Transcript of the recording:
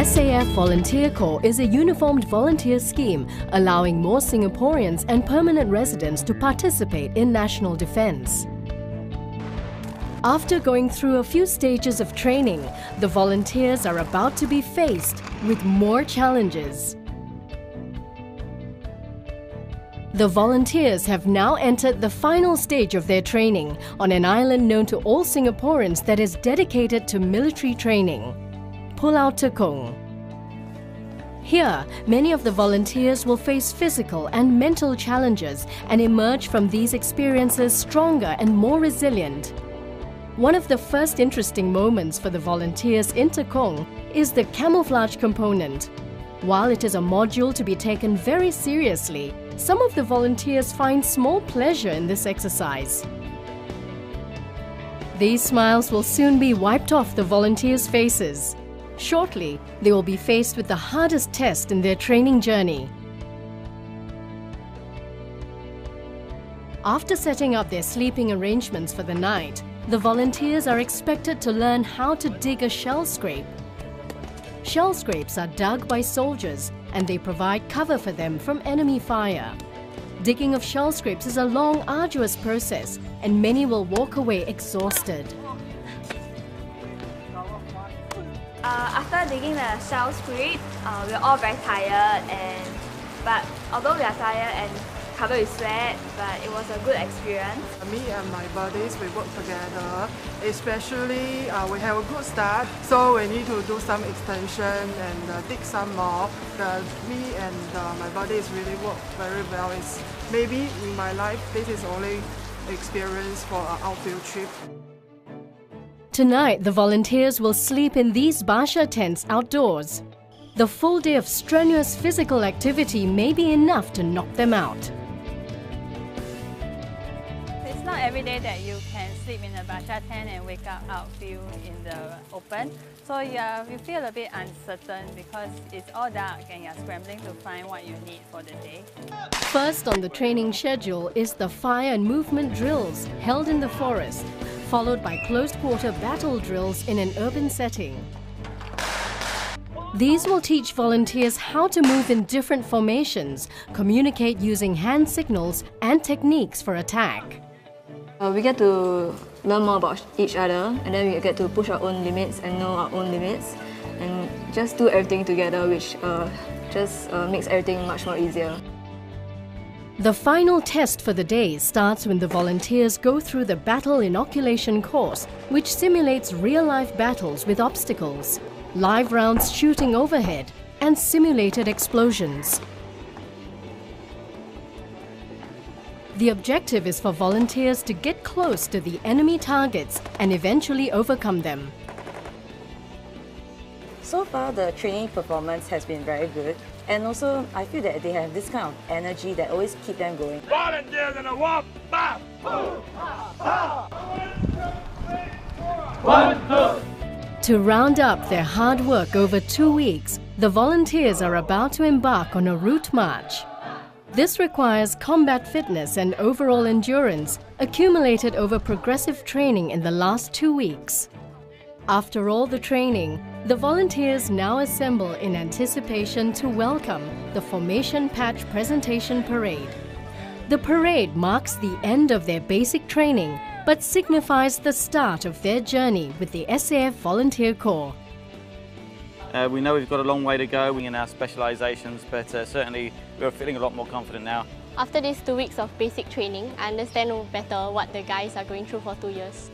SAF Volunteer Corps is a uniformed volunteer scheme allowing more Singaporeans and permanent residents to participate in national defence. After going through a few stages of training, the volunteers are about to be faced with more challenges. The volunteers have now entered the final stage of their training on an island known to all Singaporeans that is dedicated to military training, Pulau Tekong. Here, many of the volunteers will face physical and mental challenges and emerge from these experiences stronger and more resilient. One of the first interesting moments for the volunteers in Tekong is the camouflage component. While it is a module to be taken very seriously, some of the volunteers find small pleasure in this exercise. These smiles will soon be wiped off the volunteers' faces. Shortly, they will be faced with the hardest test in their training journey. After setting up their sleeping arrangements for the night, the volunteers are expected to learn how to dig a shell scrape. Shell scrapes are dug by soldiers and they provide cover for them from enemy fire. Digging of shell scrapes is a long, arduous process and many will walk away exhausted. After digging the shell scrape, we're all very tired, but although we are tired and covered with sweat, but it was a good experience. Me and my buddies, we work together, especially we have a good start, so we need to do some extension and dig some more. Me and my buddies really work very well. It's maybe in my life, this is only experience for an outfield trip. Tonight, the volunteers will sleep in these basha tents outdoors. The full day of strenuous physical activity may be enough to knock them out. It's not every day that you can sleep in a basha tent and wake up outfield in the open. So you feel a bit uncertain because it's all dark and you're scrambling to find what you need for the day. First on the training schedule is the fire and movement drills held in the forest, followed by close-quarter battle drills in an urban setting. These will teach volunteers how to move in different formations, communicate using hand signals and techniques for attack. We get to learn more about each other, and then we get to push our own limits and know our own limits and just do everything together, which just makes everything much more easier. The final test for the day starts when the volunteers go through the battle inoculation course, which simulates real-life battles with obstacles, live rounds shooting overhead, and simulated explosions. The objective is for volunteers to get close to the enemy targets and eventually overcome them. So far, the training performance has been very good, and also I feel that they have this kind of energy that always keep them going. Volunteers in a walk, back, To round up their hard work over 2 weeks, the volunteers are about to embark on a route march. This requires combat fitness and overall endurance accumulated over progressive training in the last 2 weeks. After all the training, the volunteers now assemble in anticipation to welcome the Formation Patch Presentation Parade. The parade marks the end of their basic training but signifies the start of their journey with the SAF Volunteer Corps. We know we've got a long way to go in our specialisations, but certainly we're feeling a lot more confident now. After these 2 weeks of basic training, I understand better what the guys are going through for 2 years.